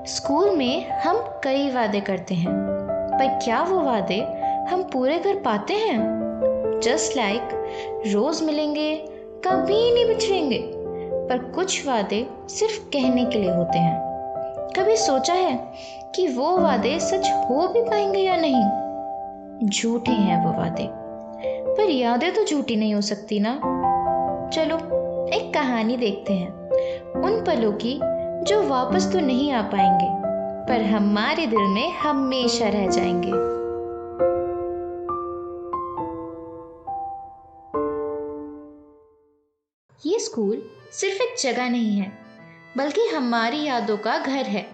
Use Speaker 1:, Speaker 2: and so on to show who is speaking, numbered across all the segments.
Speaker 1: School में हम कई वादे करते हैं, पर क्या वो वादे हम पूरे कर पाते हैं? जस्ट लाइक रोज मिलेंगे, कभी नहीं बिछड़ेंगे, पर कुछ वादे सिर्फ कहने के लिए होते हैं। कभी सोचा है कि वो वादे सच हो भी पाएंगे या नहीं? झूठे हैं वो वादे, पर यादें तो झूठी नहीं हो सकती ना। चलो एक कहानी देखते हैं उन पलों की जो वापस तो नहीं आ पाएंगे, पर हमारे दिल में हमेशा रह जाएंगे। ये स्कूल सिर्फ एक जगह नहीं है, बल्कि हमारी यादों का घर है।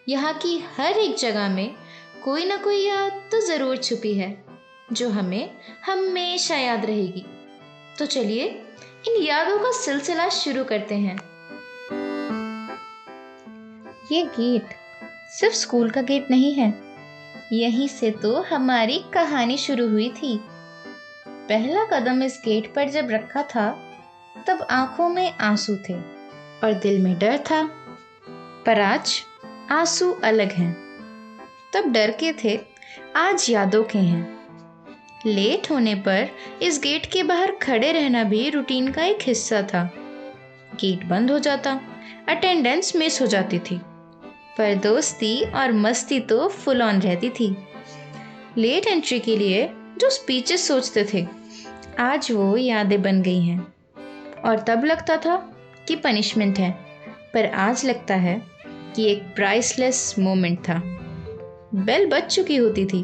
Speaker 1: यहाँ की हर एक जगह में कोई ना कोई याद तो जरूर छुपी है, जो हमें हमेशा याद रहेगी। तो चलिए इन यादों का सिलसिला शुरू करते हैं। ये गेट सिर्फ स्कूल का गेट नहीं है, यहीं से तो हमारी कहानी शुरू हुई थी। पहला कदम इस गेट पर जब रखा था, तब आंखों में आंसू थे और दिल में डर था। पर आज आंसू अलग हैं। तब डर के थे, आज यादों के हैं। लेट होने पर इस गेट के बाहर खड़े रहना भी रूटीन का एक हिस्सा था। गेट बंद हो जाता, अटेंडेंस मिस हो जाती थी, पर दोस्ती और मस्ती तो फुल ऑन रहती थी। लेट एंट्री के लिए जो स्पीचेस सोचते थे, आज वो यादें बन गई हैं। और तब लगता था कि पनिशमेंट है, पर आज लगता है कि एक प्राइसलेस मोमेंट था। बेल बज चुकी होती थी,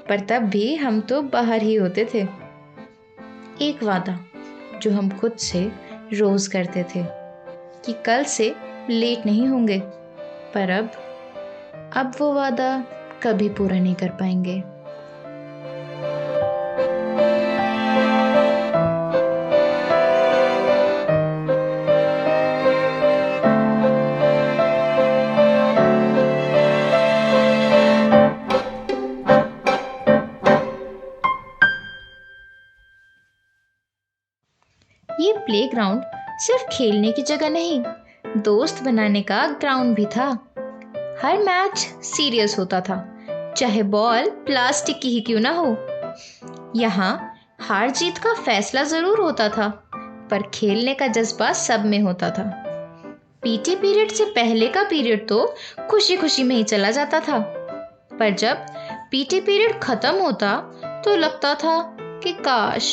Speaker 1: पर तब भी हम तो बाहर ही होते थे। एक वादा जो हम खुद से रोज करते थे कि कल से लेट नहीं होंगे, पर अब वो वादा कभी पूरा नहीं कर पाएंगे। ये प्लेग्राउंड सिर्फ खेलने की जगह नहीं, दोस्त बनाने का ग्राउंड भी था। हर मैच सीरियस होता था, चाहे बॉल प्लास्टिक की ही क्यों ना हो। यहाँ हार जीत का फैसला जरूर होता था, पर खेलने का जज्बा सब में होता था। पीटी पीरियड से पहले का पीरियड तो खुशी खुशी में ही चला जाता था, पर जब पीटी पीरियड खत्म होता तो लगता था कि काश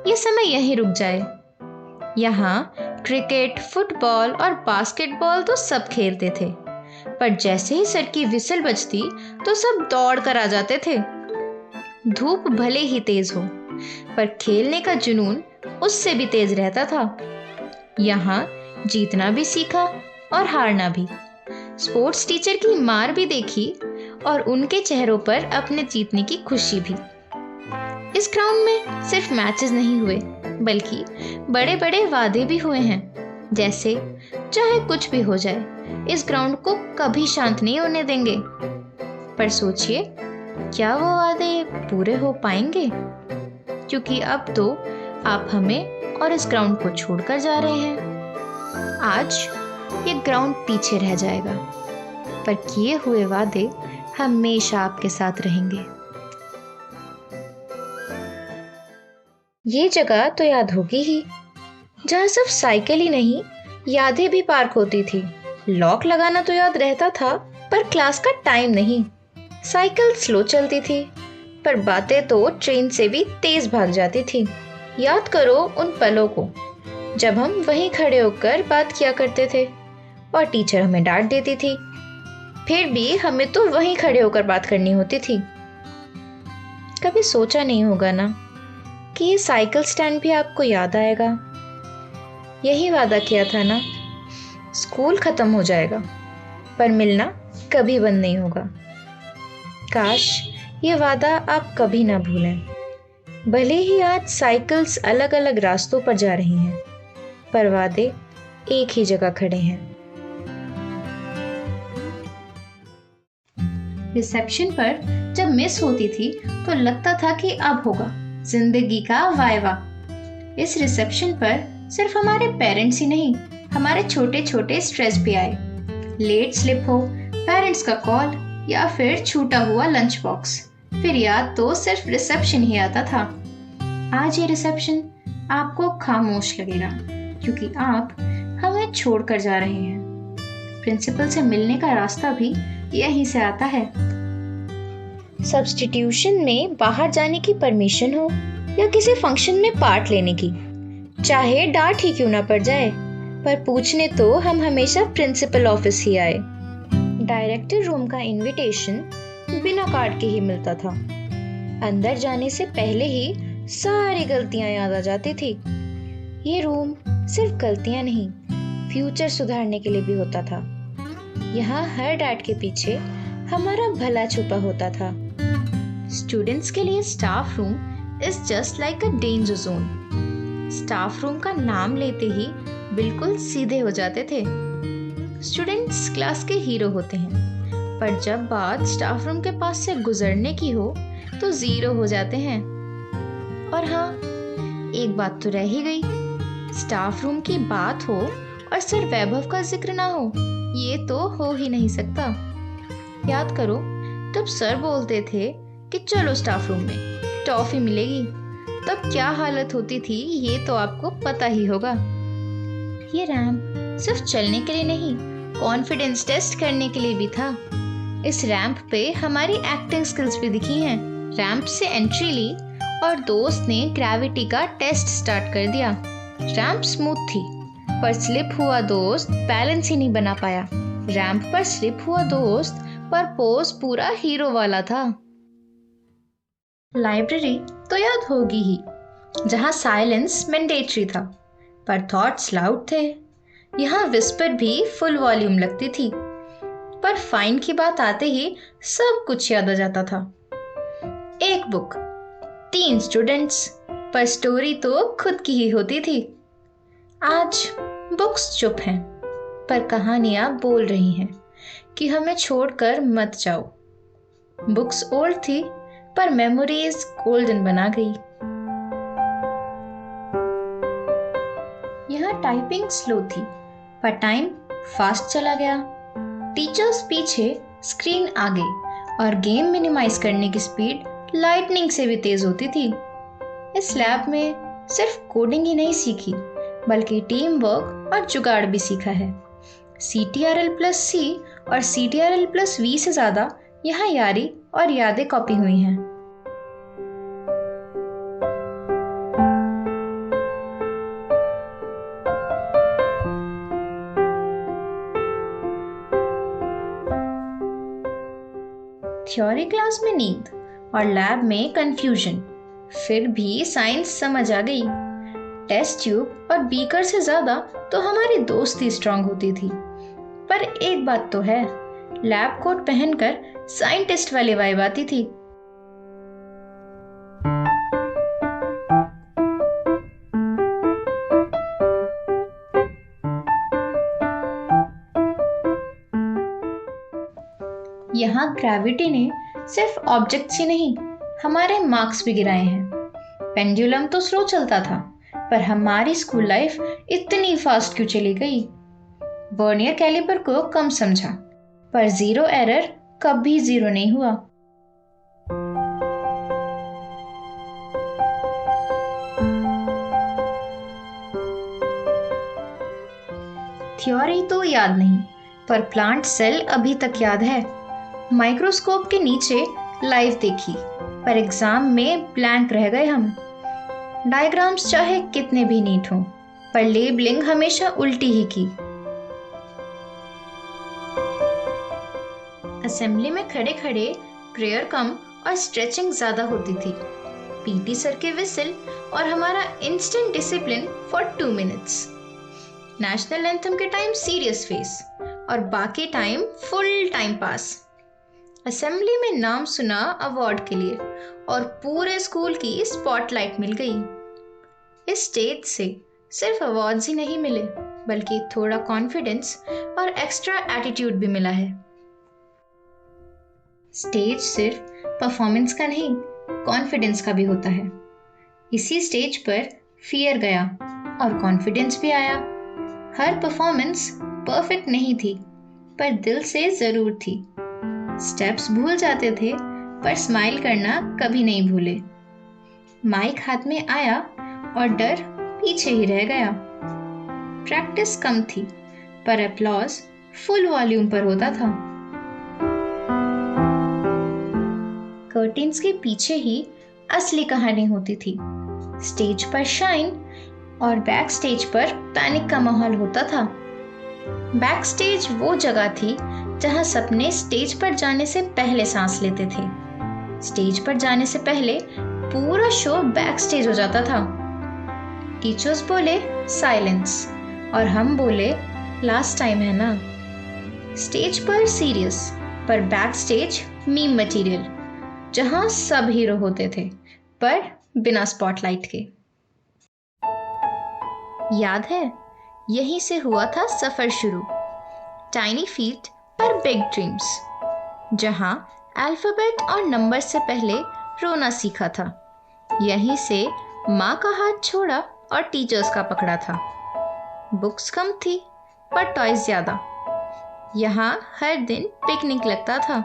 Speaker 1: ये समय यहीं रुक जाए। यहाँ क्रिकेट, फुटबॉल और बास्केटबॉल तो सब खेलते थे, पर जैसे ही सर की विसल बजती तो सब दौड़ कर आ जाते थे। धूप भले ही तेज हो, पर खेलने का जुनून उससे भी तेज रहता था। यहाँ जीतना भी सीखा और हारना भी। स्पोर्ट्स टीचर की मार भी देखी और उनके चेहरों पर अपने जीतने की खुशी भी। इस ग्राउंड में सिर्फ मैचेस नहीं हुए, बल्कि बड़े बड़े वादे भी हुए हैं, जैसे चाहे कुछ भी हो जाए, इस ग्राउंड को कभी शांत नहीं होने देंगे। पर सोचिए, क्या वो वादे पूरे हो पाएंगे? क्योंकि अब तो आप हमें और इस ग्राउंड को छोड़कर जा रहे हैं। आज ये ग्राउंड पीछे रह जाएगा, पर किए हुए वादे हमेशा आपके साथ रहेंगे। ये जगह तो याद होगी ही, जहाँ सिर्फ साइकिल ही नहीं, यादें भी पार्क होती थी। लॉक लगाना तो याद रहता था, पर क्लास का टाइम नहीं। साइकिल स्लो चलती थी, पर बातें तो ट्रेन से भी तेज भाग जाती थी। याद करो उन पलों को, जब हम वहीं खड़े होकर बात किया करते थे और टीचर हमें डांट देती थी, फिर भी हमें तो वहीं खड़े होकर बात करनी होती थी। कभी सोचा नहीं होगा ना कि ये साइकिल स्टैंड भी आपको याद आएगा। यही वादा किया था ना, स्कूल खत्म हो जाएगा, पर मिलना कभी बंद नहीं होगा। काश ये वादा आप कभी ना भूलें। भले ही आज साइकिल्स अलग अलग रास्तों पर जा रही हैं, पर वादे एक ही जगह खड़े हैं। रिसेप्शन पर जब मिस होती थी तो लगता था कि अब होगा जिंदगी का वायवा। इस रिसेप्शन पर सिर्फ हमारे पेरेंट्स ही नहीं, हमारे छोटे छोटे स्ट्रेस भी आए। लेट स्लिप हो, पेरेंट्स का कॉल या फिर छूटा हुआ लंच बॉक्स, फिर याद तो सिर्फ रिसेप्शन ही आता था। आज ये रिसेप्शन आपको खामोश लगेगा क्योंकि आप हमें छोड़कर जा रहे हैं। प्रिंसिपल से मिलने का रास्ता भी यहीं से आता है। सब्स्टिट्यूशन में बाहर जाने की परमिशन हो या किसी फंक्शन में पार्ट लेने की, चाहे डांट ही क्यों ना पड़ जाए, पर पूछने तो हम हमेशा प्रिंसिपल ऑफिस ही आए। डायरेक्टर रूम का इनविटेशन बिना कार्ड के ही मिलता था। अंदर जाने से पहले ही सारी गलतियां याद आ जाती थी। ये रूम सिर्फ गलतियां नहीं, फ्यूचर सुधारने के लिए भी होता था। यहाँ हर डांट के पीछे हमारा भला छुपा होता था। स्टूडेंट्स के लिए staff room is just like a danger zone. Staff room का नाम लेते ही बिल्कुल सीधे हो जाते थे। स्टूडेंट्स क्लास के हीरो होते हैं, पर जब बात स्टाफ रूम के पास से गुजरने की हो तो जीरो हो जाते हैं। और हाँ, एक बात तो रह ही गई, स्टाफ रूम की बात हो और सर वैभव का जिक्र ना हो, ये तो हो ही नहीं सकता। याद करो, तब सर बोलते थे कि चलो स्टाफ रूम में टॉफी मिलेगी, तब क्या हालत होती थी ये तो आपको पता ही होगा। ये रैंप सिर्फ चलने के लिए नहीं, कॉन्फिडेंस टेस्ट करने के लिए भी था। इस रैंप पे हमारी एक्टिंग स्किल्स भी दिखी हैं। रैंप से एंट्री ली और दोस्त ने ग्रेविटी का टेस्ट स्टार्ट कर दिया। रैंप स्मूथ थी, पर स्लिप हुआ दोस्त बैलेंस ही नहीं बना पाया। रैंप पर स्लिप हुआ दोस्त, पर पोज पूरा हीरो वाला था। लाइब्रेरी तो याद होगी ही, जहाँ साइलेंस मैंडेटरी था, पर थॉट्स लाउड थे। यहाँ विस्पर भी फुल वॉल्यूम लगती थी, पर फाइन की बात आते ही सब कुछ याद आ जाता था। एक बुक, 3 स्टूडेंट्स, पर स्टोरी तो खुद की ही होती थी। आज बुक्स चुप हैं, पर कहानियां बोल रही हैं कि हमें छोड़कर मत जाओ। बुक्स ओल्ड थी, पर मेमोरीज गोल्डन बना गई। यहाँ टाइपिंग स्लो थी, पर टाइम फास्ट चला गया। टीचर्स पीछे, स्क्रीन आगे, और गेम मिनिमाइज करने की स्पीड लाइटनिंग से भी तेज होती थी। इस लैब में सिर्फ कोडिंग ही नहीं सीखी, बल्कि टीम वर्क और जुगाड़ भी सीखा है। CTRL+C और CTRL+V से ज्यादा यहाँ यारी और यादें कॉपी हुई हैं। थ्योरी क्लास में नींद और लैब में कंफ्यूजन, फिर भी साइंस समझ आ गई। टेस्ट ट्यूब और बीकर से ज्यादा तो हमारी दोस्ती स्ट्रांग होती थी। पर एक बात तो है, लैब कोट पहनकर साइंटिस्ट वाली वाइब आती थी। यहाँ ग्रेविटी ने सिर्फ ऑब्जेक्ट्स ही नहीं, हमारे मार्क्स भी गिराए हैं। पेंडुलम तो स्लो चलता था, पर हमारी स्कूल लाइफ इतनी फास्ट क्यों चली गई? वर्नियर कैलिपर को कम समझा, पर जीरो एरर कभी जीरो नहीं हुआ। थ्योरी तो याद नहीं, पर प्लांट सेल अभी तक याद है। माइक्रोस्कोप के नीचे लाइव देखी, पर एग्जाम में ब्लैंक रह गए हम। डायग्राम्स चाहे कितने भी नीट हों, पर लेबलिंग हमेशा उल्टी ही की। असेंबली में खड़े खड़े प्रेयर कम और स्ट्रेचिंग ज्यादा होती थी। पीटी सर के विसिल और हमारा instant discipline for 2 minutes. National anthem के टाइम सीरियस फेस और बाकी time full time pass. Assembly में नाम सुना अवार्ड के लिए और पूरे स्कूल की स्पॉटलाइट मिल गई। इस स्टेज से सिर्फ अवार्ड्स ही नहीं मिले, बल्कि थोड़ा कॉन्फिडेंस और एक्स्ट्रा एटीट्यूड भी मिला है। स्टेज सिर्फ परफॉर्मेंस का नहीं, कॉन्फिडेंस का भी होता है। इसी स्टेज पर फियर गया और कॉन्फिडेंस भी आया। हर परफॉर्मेंस परफेक्ट नहीं थी, पर दिल से जरूर थी। स्टेप्स भूल जाते थे पर स्माइल करना कभी नहीं भूले। माइक हाथ में आया और डर पीछे ही रह गया। प्रैक्टिस कम थी पर अप्लॉज फुल वॉल्यूम पर होता था। कर्टेन्स के पीछे ही असली कहानी होती थी। स्टेज पर शाइन और बैक स्टेज पर पैनिक का माहौल होता था। बैक स्टेज वो जगह थी जहां सपने स्टेज पर जाने से पहले सांस लेते थे। स्टेज पर जाने से पहले पूरा शो बैक स्टेज हो जाता था। टीचर्स बोले साइलेंस और हम बोले लास्ट टाइम है ना। स्टेज पर सीरियस पर बैक स्टेज मीम मटेरियल, जहां सब हीरो होते थे पर बिना स्पॉटलाइट के। याद है, यहीं से हुआ था सफर शुरू। टाइनी फीट पर बिग ड्रीम्स, जहां अल्फाबेट और नंबर से पहले रोना सीखा था। यहीं से माँ का हाथ छोड़ा और टीचर्स का पकड़ा था। बुक्स कम थी पर टॉयज ज्यादा। यहाँ हर दिन पिकनिक लगता था।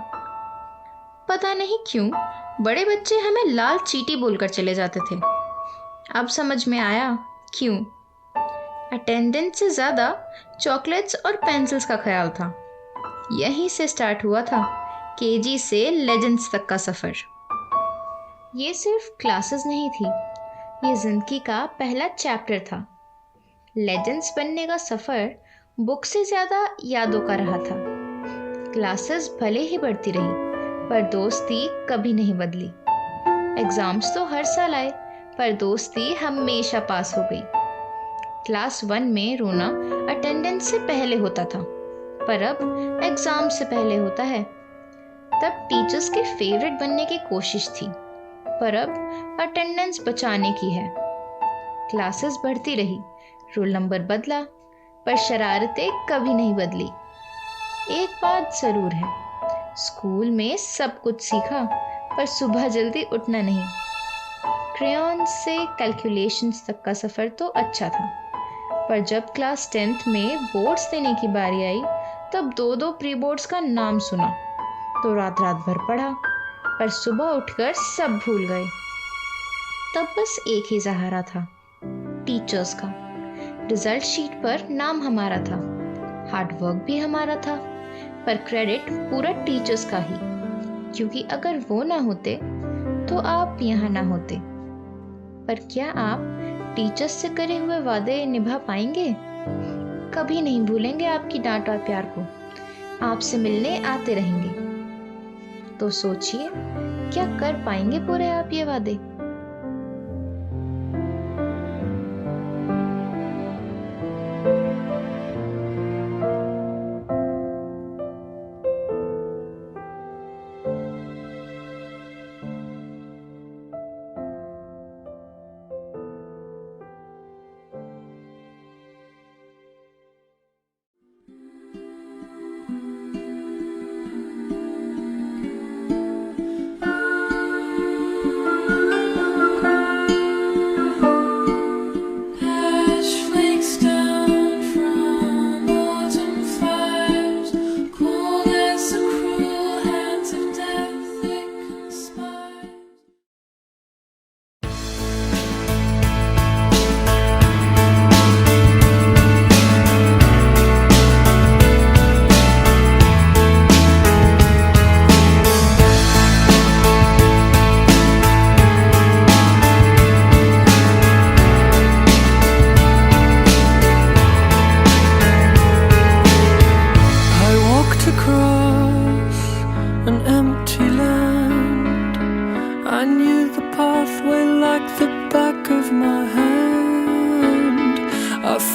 Speaker 1: पता नहीं क्यों बड़े बच्चे हमें लाल चींटी बोलकर चले जाते थे। अब समझ में आया क्यों। अटेंडेंस से ज्यादा चॉकलेट्स और पेंसिल्स का ख्याल था। यहीं से स्टार्ट हुआ था केजी से लेजेंड्स तक का सफर। ये सिर्फ क्लासेस नहीं थी, ये जिंदगी का पहला चैप्टर था। लेजेंड्स बनने का सफर बुक से ज्यादा यादों का रहा था। क्लासेस भले ही बढ़ती रही पर दोस्ती कभी नहीं बदली। एग्जाम्स तो हर साल आए पर दोस्ती हमेशा पास हो गई। क्लास 1 में रोना अटेंडेंस से पहले होता था पर अब एग्जाम से पहले होता है। तब टीचर्स के फेवरेट बनने की कोशिश थी पर अब अटेंडेंस बचाने की है। क्लासेस बढ़ती रही, रोल नंबर बदला पर शरारतें कभी नहीं बदली। एक बात जरूर है, स्कूल में सब कुछ सीखा पर सुबह जल्दी उठना नहीं। क्रेयॉन से कैलकुलेशंस तक का सफर तो अच्छा था पर जब क्लास 10th में बोर्ड्स देने की बारी आई तब 2 प्री बोर्ड्स का नाम सुना तो रात भर पढ़ा पर सुबह उठकर सब भूल गए। तब बस एक ही सहारा था, टीचर्स का। रिजल्ट शीट पर नाम हमारा था, हार्डवर्क भी हमारा था पर क्रेडिट पूरा टीचर्स का ही, क्योंकि अगर वो ना होते तो आप यहाँ ना होते। पर क्या आप टीचर्स से करे हुए वादे निभा पाएंगे? कभी नहीं भूलेंगे आपकी डांट और प्यार को, आपसे मिलने आते रहेंगे। तो सोचिए, क्या कर पाएंगे पूरे आप ये वादे?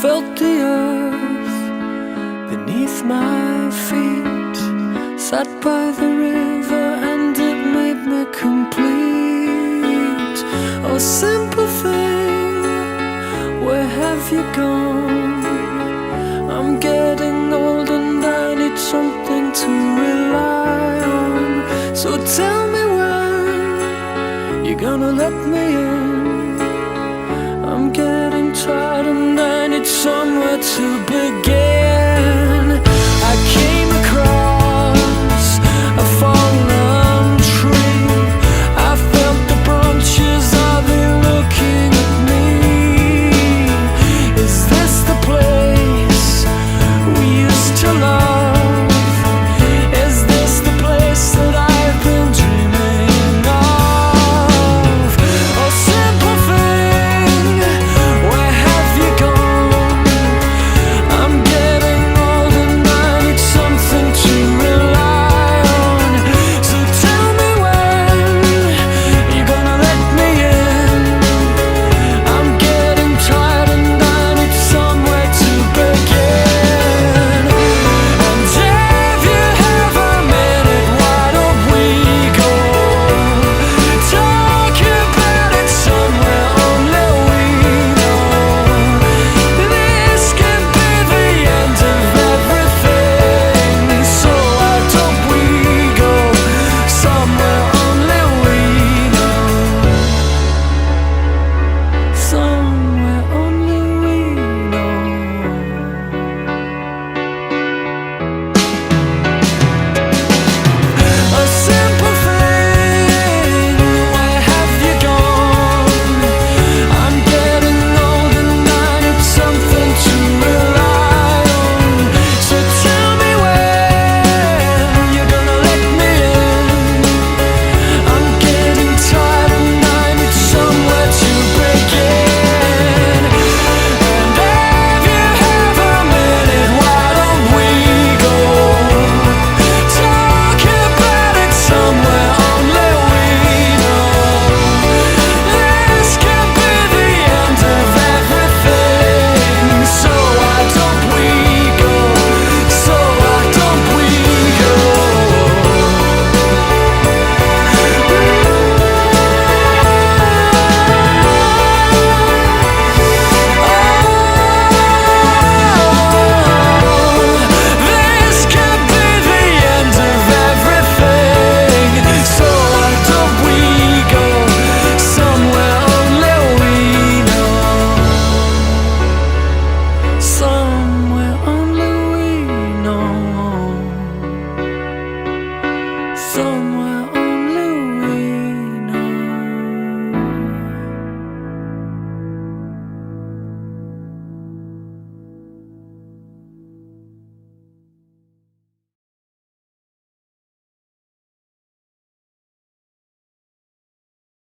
Speaker 2: felt the earth beneath my feet, sat by the river and it made me complete. Oh, simple thing, where have you gone? I'm getting old and I need something to rely on. So tell me when you're gonna let me in. I'm getting tired and I need somewhere to begin.